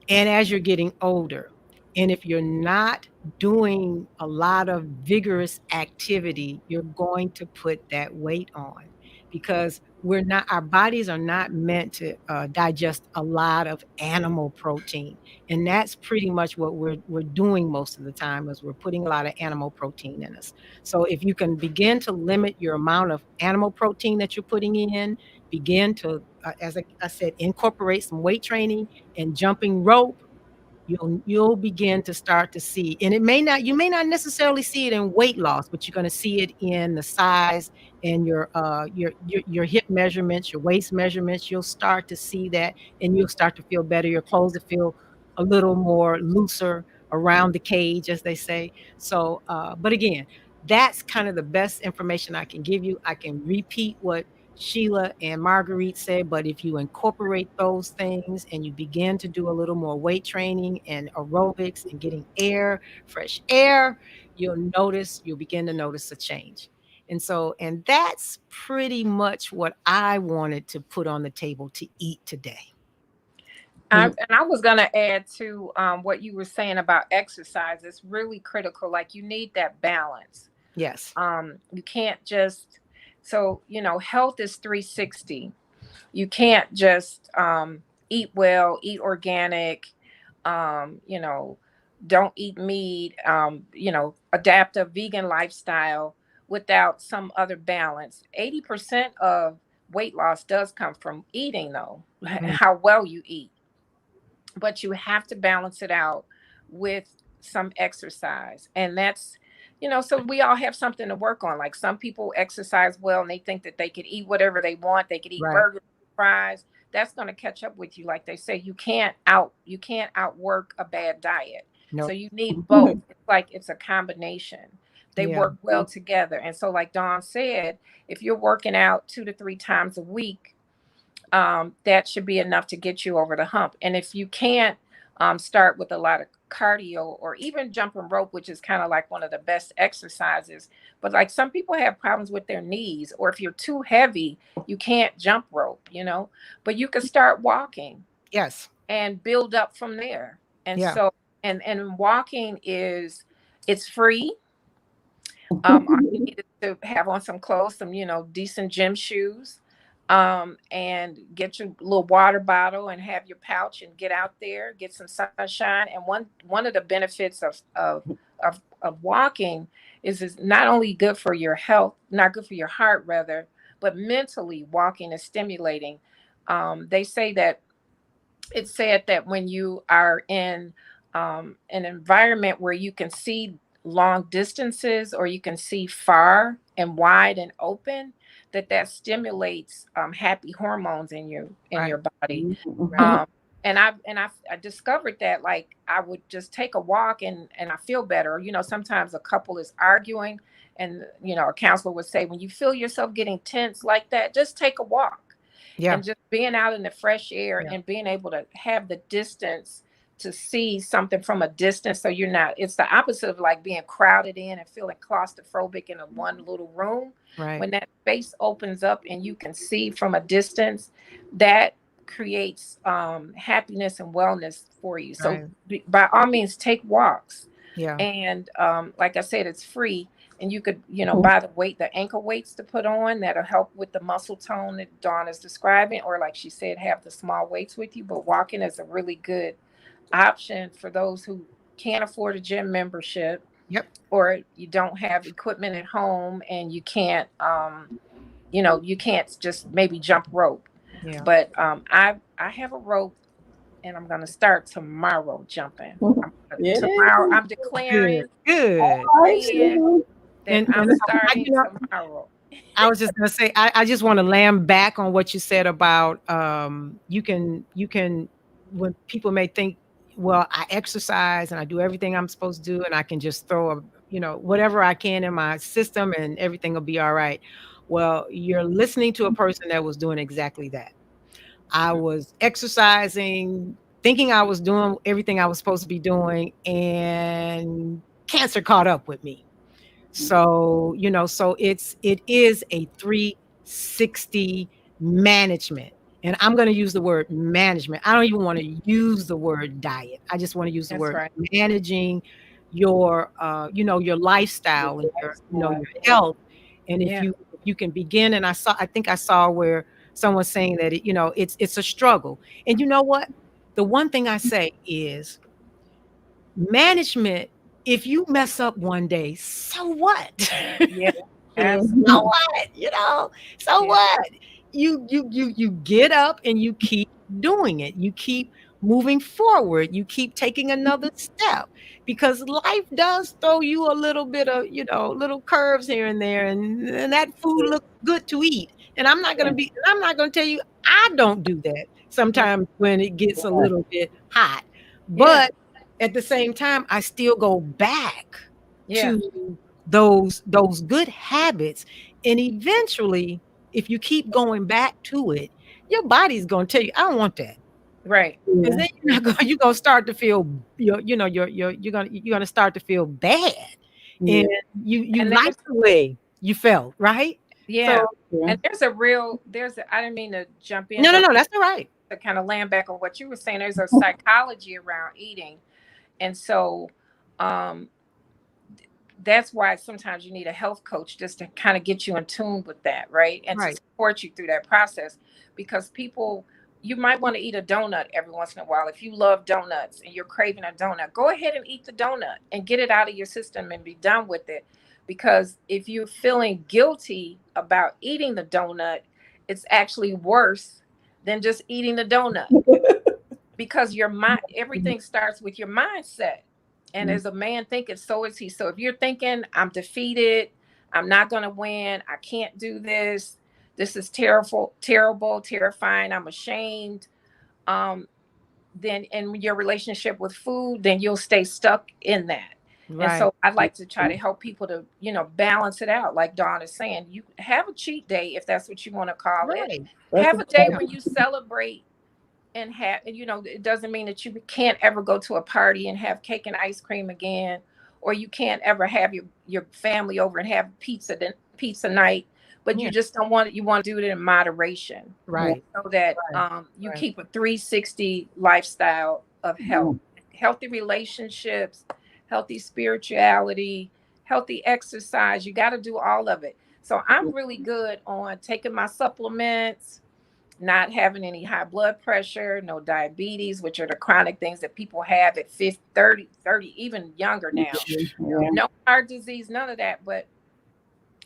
and as you're getting older, and if you're not doing a lot of vigorous activity, you're going to put that weight on, because our bodies are not meant to digest a lot of animal protein. And that's pretty much what we're doing most of the time, is we're putting a lot of animal protein in us. So if you can begin to limit your amount of animal protein that you're putting in, begin to, as I said, incorporate some weight training and jumping rope, you'll begin to start to see, and you may not necessarily see it in weight loss, but you're going to see it in the size and your hip measurements, your waist measurements. You'll start to see that, and you'll start to feel better. Your clothes will feel a little more looser around the cage, as they say. So, but again, that's kind of the best information I can give you. I can repeat what Sheila and Marguerite said, but if you incorporate those things and you begin to do a little more weight training and aerobics and getting fresh air, you'll begin to notice a change. And that's pretty much what I wanted to put on the table to eat today. And I was going to add to what you were saying about exercise. It's really critical. Like, you need that balance. Yes. You can't just, health is 360. You can't just eat well, eat organic, don't eat meat, adapt a vegan lifestyle without some other balance. 80% of weight loss does come from eating, though, how well you eat. But you have to balance it out with some exercise. And that's, so we all have something to work on. Like, some people exercise well and they think that they could eat whatever they want. They could eat burgers, fries. That's going to catch up with you. Like they say, you can't outwork a bad diet. Nope. So you need both. It's a combination. They work well together. And so, like Dawn said, if you're working out 2 to 3 times a week, that should be enough to get you over the hump. And if you can't start with a lot of cardio or even jumping rope, which is kind of like one of the best exercises, but like some people have problems with their knees, or if you're too heavy, you can't jump rope, but you can start walking. Yes. And build up from there. And so, and walking it's free. All you need is to have on some clothes, some, decent gym shoes. And get your little water bottle and have your pouch and get out there, get some sunshine. And one of the benefits of walking is not only good for your health, not good for your heart rather, but mentally walking is stimulating. They say that it's said that when you are in an environment where you can see long distances or you can see far and wide and open, that stimulates happy hormones in your body. And I discovered that, like, I would just take a walk and I feel better. Sometimes a couple is arguing and, a counselor would say, when you feel yourself getting tense like that, just take a walk. And just being out in the fresh air and being able to have the distance to see something from a distance. So it's the opposite of like being crowded in and feeling claustrophobic in one little room. Right. When that space opens up and you can see from a distance, that creates happiness and wellness for you. So by all means, take walks. Yeah. And like I said, it's free. And you could, buy the ankle weights to put on that'll help with the muscle tone that Dawn is describing. Or like she said, have the small weights with you. But walking is a really good option for those who can't afford a gym membership. Yep. Or you don't have equipment at home and you can't, you can't just maybe jump rope. Yeah. But I have a rope and I'm going to start tomorrow jumping. Tomorrow I'm declaring. Good. And I'm starting tomorrow. I was just going to say, I just want to lamb back on what you said about you can, when people may think, well, I exercise and I do everything I'm supposed to do and I can just throw whatever I can in my system and everything will be all right. Well, you're listening to a person that was doing exactly that. I was exercising, thinking I was doing everything I was supposed to be doing, and cancer caught up with me. So, so it is a 360 management. And I'm going to use the word management. I don't even want to use the word diet. I just want to use the word managing your, your lifestyle and your health. And if you can begin, and I think I saw where someone's saying that it's a struggle. And you know what? The one thing I say is management. If you mess up one day, so what? Yeah. So what? So what? you get up and you keep doing it. You keep moving forward. You keep taking another step, because life does throw you a little bit of, little curves here and there, and that food looks good to eat. And I'm not going to tell you I don't do that sometimes when it gets a little bit hot. But at the same time, I still go back to those good habits. And eventually, if you keep going back to it, your body's going to tell you, I don't want that. Right. Because then you're going to start to feel, you're going to start to feel bad. And you like the way you felt, right? Yeah. So, and I didn't mean to jump in. No, that's all right. To kind of land back on what you were saying, there's a psychology around eating. And so that's why sometimes you need a health coach, just to kind of get you in tune with that, right? And to support you through that process. Because you might want to eat a donut every once in a while. If you love donuts and you're craving a donut, go ahead and eat the donut and get it out of your system and be done with it. Because if you're feeling guilty about eating the donut, it's actually worse than just eating the donut. Because your mind, everything starts with your mindset. And as a man thinketh, so is he. So if you're thinking, I'm defeated, I'm not going to win, I can't do this, this is terrible, terrifying, I'm ashamed, then in your relationship with food, then you'll stay stuck in that. Right. And so I'd like to try to help people to, balance it out. Like Dawn is saying, you have a cheat day, if that's what you want to call it. Have a day when you celebrate. And it doesn't mean that you can't ever go to a party and have cake and ice cream again, or you can't ever have your family over and have pizza night, but you just don't want it. You want to do it in moderation, right? So that you keep a 360 lifestyle of health, healthy relationships, healthy spirituality, healthy exercise. You got to do all of it. So I'm really good on taking my supplements, not having any high blood pressure, no diabetes, which are the chronic things that people have at 50, 30, even younger now. No heart disease, none of that. But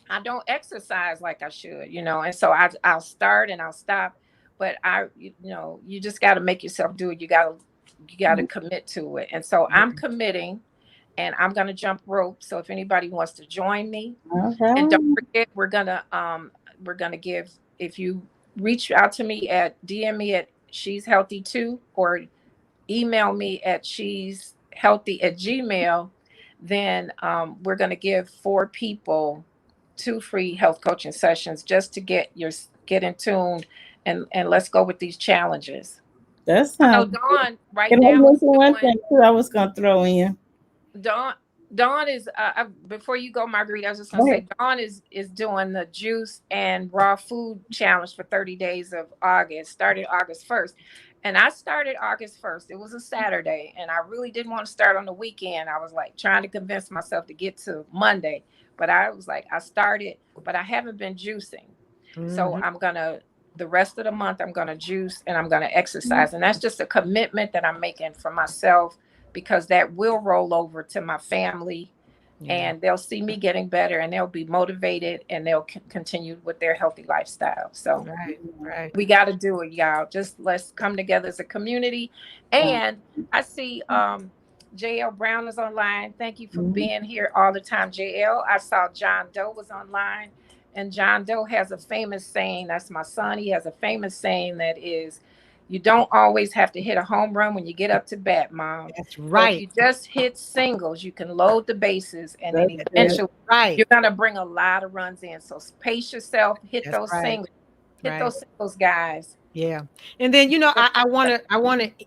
I don't exercise like I should, and so I'll start and I'll stop. But you just got to make yourself do it. You got to commit to it. And so I'm committing, and I'm going to jump rope. So if anybody wants to join me, and don't forget, we're going to give, if you reach out to me DM me at She's Healthy Too, or email me at She's Healthy at Gmail, then we're going to give 4 people 2 free health coaching sessions just to get in tune and let's go with these challenges. That's Dawn right now. One thing too I was going to throw in. Dawn is before you go, Marguerite, I was just going to say, Dawn is doing the juice and raw food challenge for 30 days of August, started August 1st. And I started August 1st. It was a Saturday, and I really didn't want to start on the weekend. I was like trying to convince myself to get to Monday, but I was like, I started, but I haven't been juicing. So the rest of the month, I'm going to juice and I'm going to exercise. And that's just a commitment that I'm making for myself, because that will roll over to my family, and they'll see me getting better, and they'll be motivated, and they'll continue with their healthy lifestyle. So right. We got to do it, y'all. Just let's come together as a community. And I see JL Brown is online. Thank you for being here all the time, JL. I saw John Doe was online, and John Doe has a famous saying. That's my son. He has a famous saying that is, you don't always have to hit a home run when you get up to bat, Mom. That's right. If you just hit singles, you can load the bases, and then eventually you're going to bring a lot of runs in. So pace yourself, hit those singles. Hit those singles, guys. Yeah. And then, I want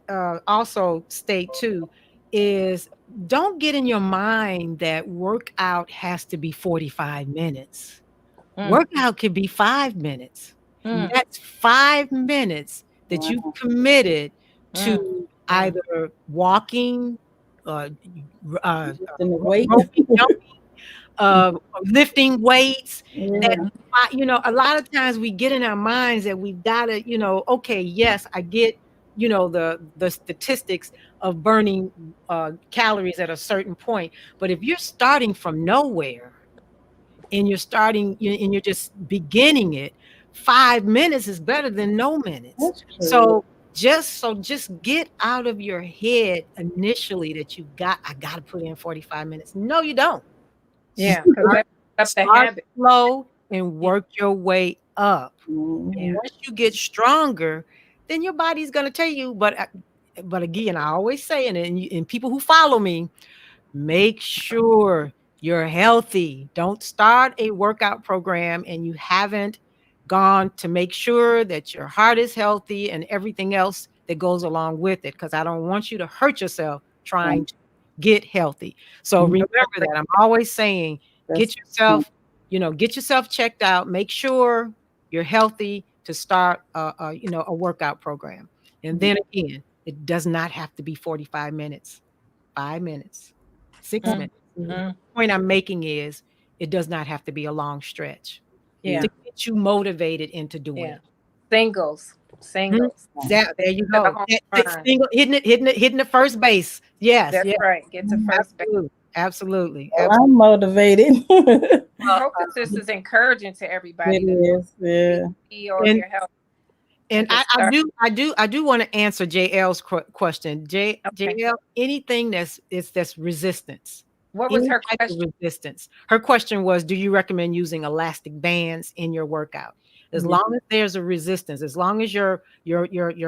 to also state too, is don't get in your mind that workout has to be 45 minutes. Workout could be 5 minutes. That's 5 minutes that you've committed to either walking, lifting weights. That, a lot of times we get in our minds that we've got to, okay, yes, I get, the statistics of burning calories at a certain point. But if you're starting from nowhere and you're just beginning it, 5 minutes is better than no minutes. That's true. So just get out of your head initially that I got to put in 45 minutes. No, you don't. Yeah, because that's up the Start habit. slow and work your way up. Mhm. Yeah. Once you get stronger, then your body's going to tell you. But again, I always say, and people who follow me, make sure you're healthy. Don't start a workout program and you haven't gone to make sure that your heart is healthy and everything else that goes along with it. Because I don't want you to hurt yourself trying to get healthy. So Mhm. remember that. I'm always saying, That's get yourself checked out. Make sure you're healthy to start a workout program. And then again, it does not have to be 45 minutes, 5 minutes, 6 Mm. minutes. Mhm. The point I'm making is it does not have to be a long stretch Yeah. to get you motivated into doing Yeah. it. Singles. There you The go. home It's run. hitting the first base. Yes, That's yes, right. Get to first base. absolutely. well, I'm motivated. I hope that this is encouraging to everybody It to is, yeah. be on And your health. and just I start. do want to answer JL's question. Okay. JL, anything that's resistance. What was Any her type of question? resistance. Her question was, do you recommend using elastic bands in your workout? As Mhm. long as there's a resistance, as long as your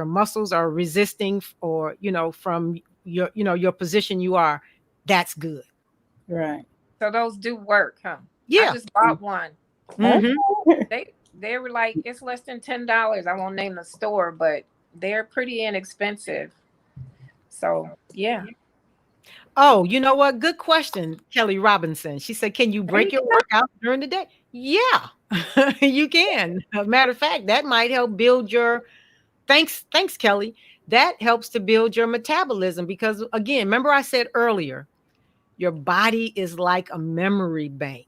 muscles are resisting or from your position you are, that's good. Right. So those do work, huh? I Yeah. just bought one. Mhm. They were like, it's less than $10. I won't name the store, but they're pretty inexpensive. So yeah. Oh, you know what? Good question, Kelly Robinson. She said, "Can you There you break your go. workout during the day?" Yeah, you can. A matter of fact, that might help build your thanks, Kelly. That helps to build your metabolism because again, remember I said earlier, your body is like a memory bank.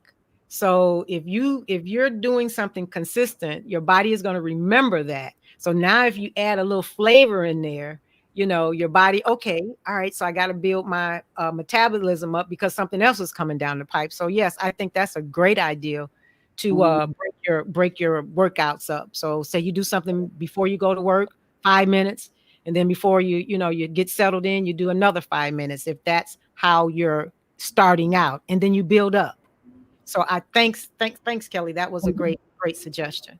So if you're doing something consistent, your body is going to remember that. So now if you add a little flavor in there, your body, okay, all right, so I got to build my metabolism up because something else is coming down the pipe. So yes, I think that's a great idea to break your workouts up. So say you do something before you go to work, 5 minutes, and then before you get settled in, you do another 5 minutes if that's how you're starting out, and then you build up. So I thanks Kelly. That was a great suggestion.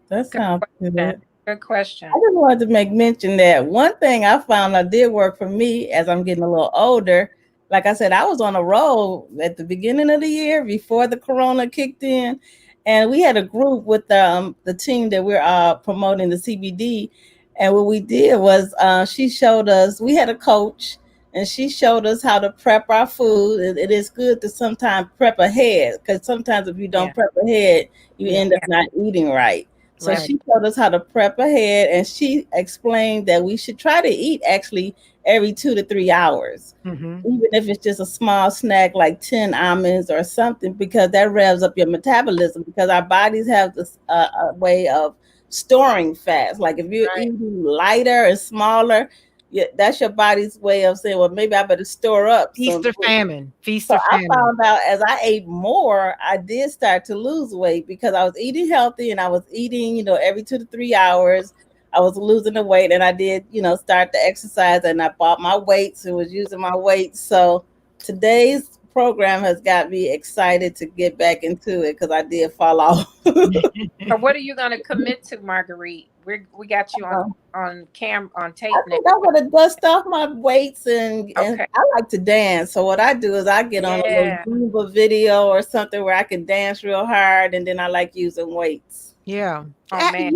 That Good sounds question. good. Good question. I just wanted to make mention that one thing I found that did work for me as I'm getting a little older. Like I said, I was on a roll at the beginning of the year before the corona kicked in, and we had a group with the team that we're promoting the CBD. And what we did was she showed us. We had a coach, and she showed us how to prep our food. It is good to sometimes prep ahead because sometimes if you don't Yeah. prep ahead, you Yeah. end up not eating right. So Right. she showed us how to prep ahead, and she explained that we should try to eat actually every 2 to 3 hours, Mhm. even if it's just a small snack like 10 almonds or something, because that revs up your metabolism. Because our bodies have this a way of storing fats. Like if you're Right. eating lighter and smaller, that's your body's way of saying, well, maybe I better store up Feast some or famine. Feast so or I famine. found out as I ate more, I did start to lose weight because I was eating healthy and I was eating, every 2 to 3 hours. I was losing the weight and I did, start to exercise and I bought my weights and was using my weights. So today's program has got me excited to get back into it because I did fall off. So what are you going to commit to, Marguerite? We got you on tape I now. think I'm gonna dust off my weights and Okay. I like to dance. So what I do is I get on a little Yeah. Zumba video or something where I can dance real hard, and then I like using weights. Yeah. Oh man,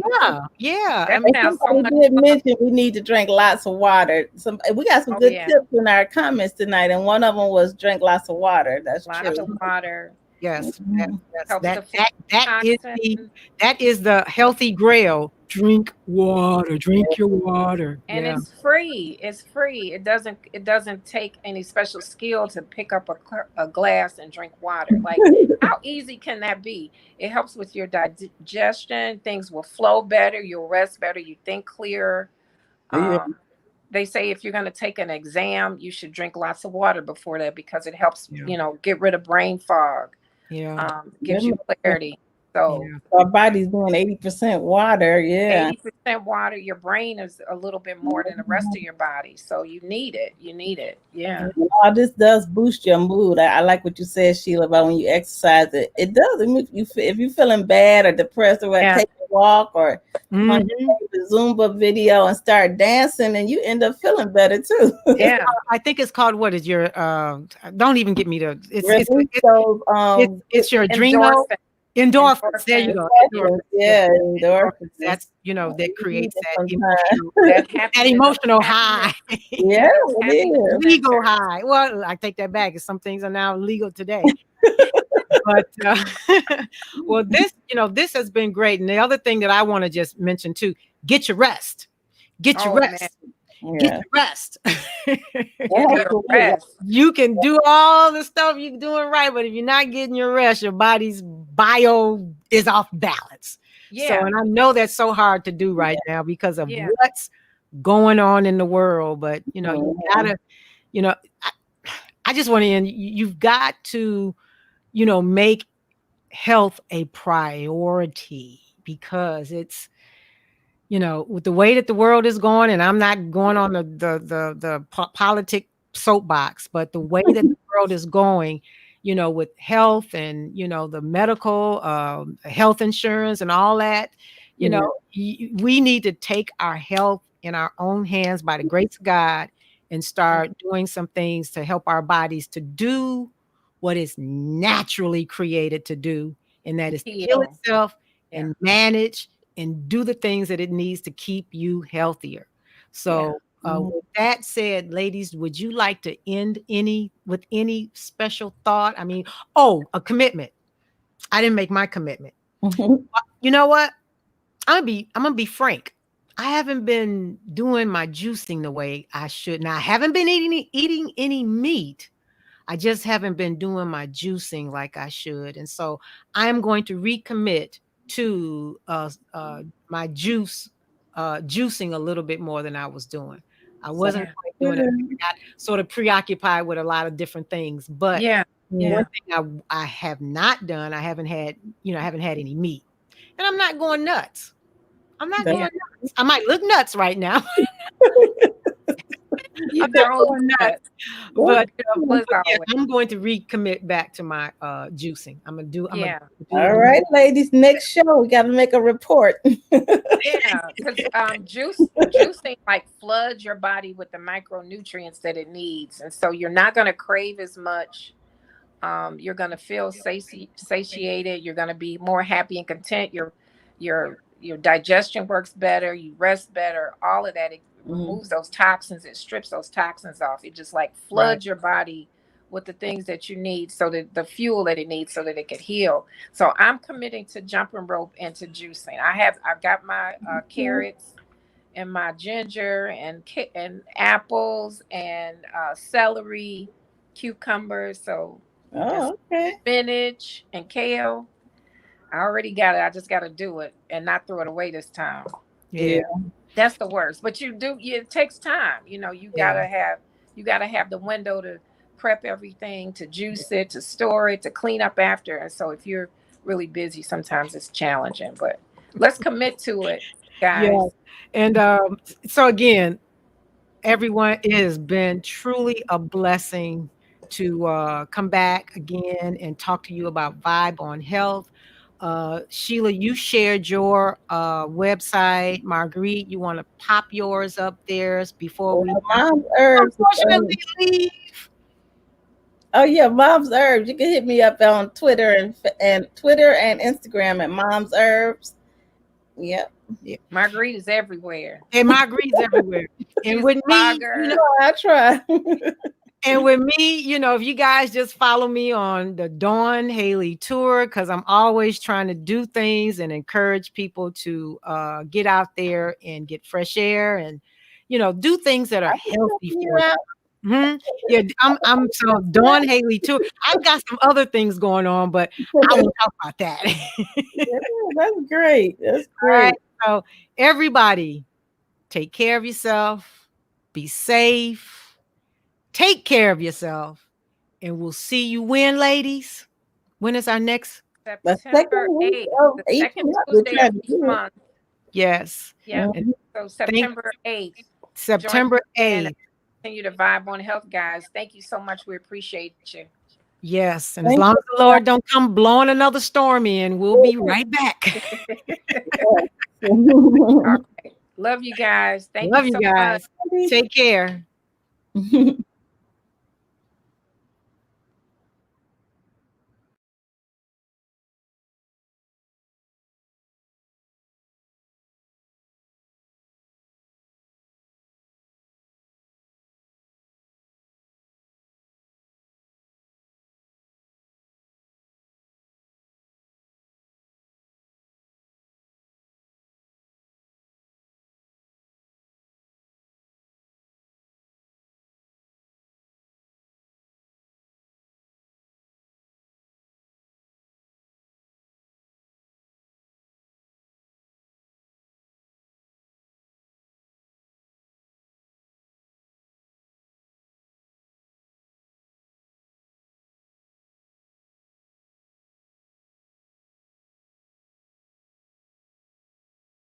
Yeah. I that mean, And sounds so somebody much did fun. mention we need to drink lots of water. We got some Oh good yeah, tips in our comments tonight, and one of them was drink lots of water. That's lots true. of water yes. Mhm. helps the food toxins, That is the healthy grail. Drink water. Drink your water. and Yeah. it's free. It's free. It doesn't take any special skill to pick up a glass and drink water. Like how easy can that be? It helps with your digestion. Things will flow better. You'll rest better. You think clearer. Yeah. Um, they say if you're going to take an exam, you should drink lots of water before that because it helps, Yeah. get rid of brain fog, Yeah. gives you clarity. So Our body's doing 80% water. Yeah. 80% water, your brain is a little bit more than the rest of your body. So you need it. You need it. Yeah. All this does boost your mood. I like what you said, Sheila, about when you exercise. It does. If you're feeling bad or depressed or Yeah. take a walk or Mhm. the Zumba video and start dancing, and you end up feeling better too. Yeah. I think it's called, what is your don't even get me to Release those it's your adrenal endorphins. There you go. endorphins. Yeah, endorphins. That's, you know, that You creates need it that sometimes. That that emotional high. Yeah, those it happiness is. Legal centers. high. Well, I take that back. Some things are now legal today. But well, this has been great. And the other thing that I want to just mention too, get your rest. Get your Oh man, rest. Get Yeah. your rest. get your rest. You can do all the stuff you're doing right, but if you're not getting your rest, your body's bio is off balance. So, Yeah. and I know that's so hard to do right now because of Yeah. what's going on in the world. But you know, you gotta, you know, I just want to end. You've got to, you know, make health a priority, because it's, you know, with the way that the world is going, and I'm not going on the politic soapbox, but the way that the world is going, you know, with health and, you know, the medical health insurance and all that, you know, we need to take our health in our own hands by the grace of God and start doing some things to help our bodies to do what is naturally created to do, and that is to heal itself and manage and do the things that it needs to keep you healthier. So with that said, ladies, would you like to end with any special thought? I mean, a commitment. I didn't make my commitment. You know what? I'm gonna be frank. I haven't been doing my juicing the way I should. Now, I haven't been eating any meat. I just haven't been doing my juicing like I should. And so I'm going to recommit to my juicing a little bit more than I was doing. I wasn't quite doing it. I got sort of preoccupied with a lot of different things. But one thing I have not done, I haven't had any meat. And I'm not going nuts. I'm not going nuts. I might look nuts right now. I'm not going nuts. But I'm going to recommit back to my juicing. I'm gonna do. All right, ladies. Next show, we got to make a report. Yeah, because juicing like floods your body with the micronutrients that it needs, and so you're not going to crave as much. You're going to feel satiated. You're going to be more happy and content. Your digestion works better. You rest better. All of that, it removes those toxins. It strips those toxins off. It just like floods your body with the things that you need, so that the fuel that it needs, so that it can heal. So I'm committing to jumping rope and to juicing. I've got my carrots and my ginger and apples and celery, cucumbers. So spinach and kale. I already got it. I just got to do it and not throw it away this time. Yeah. That's the worst. But it takes time. You know, you gotta have the window to prep everything, to juice it, to store it, to clean up after. And so if you're really busy, sometimes it's challenging. But let's commit to it, guys. Yeah. And so again, everyone, it has been truly a blessing to come back again and talk to you about Vibe on Health. Sheila, you shared your website. Marguerite, you want to pop yours up there before we Mom's Herbs. Unfortunately leave. Oh yeah, Mom's Herbs. You can hit me up on Twitter and Instagram at Mom's Herbs. Yep. Marguerite is everywhere. And Marguerite's everywhere. And with me, I try. And with me, you know, if you guys just follow me on the Dawn Haley Tour, because I'm always trying to do things and encourage people to get out there and get fresh air and, you know, do things that are healthy for you. Yeah, I'm so Dawn Haley Tour. I've got some other things going on, but I won't talk about that. That's great. That's great. Right, so everybody, take care of yourself. Be safe. Take care of yourself, and we'll see you when, ladies? When is our next The September second week 8th, of the each second month, we're Tuesday trying of to each do it. month. Yes. Yeah. Mhm. So September 8th. September And 8th. continue to vibe on health, guys. Thank you so much. We appreciate you. Yes. And as Thank long you. as the Lord don't come blowing another storm in, we'll be right back. All right. Love you guys. Thank Love you you so guys. much. Take care.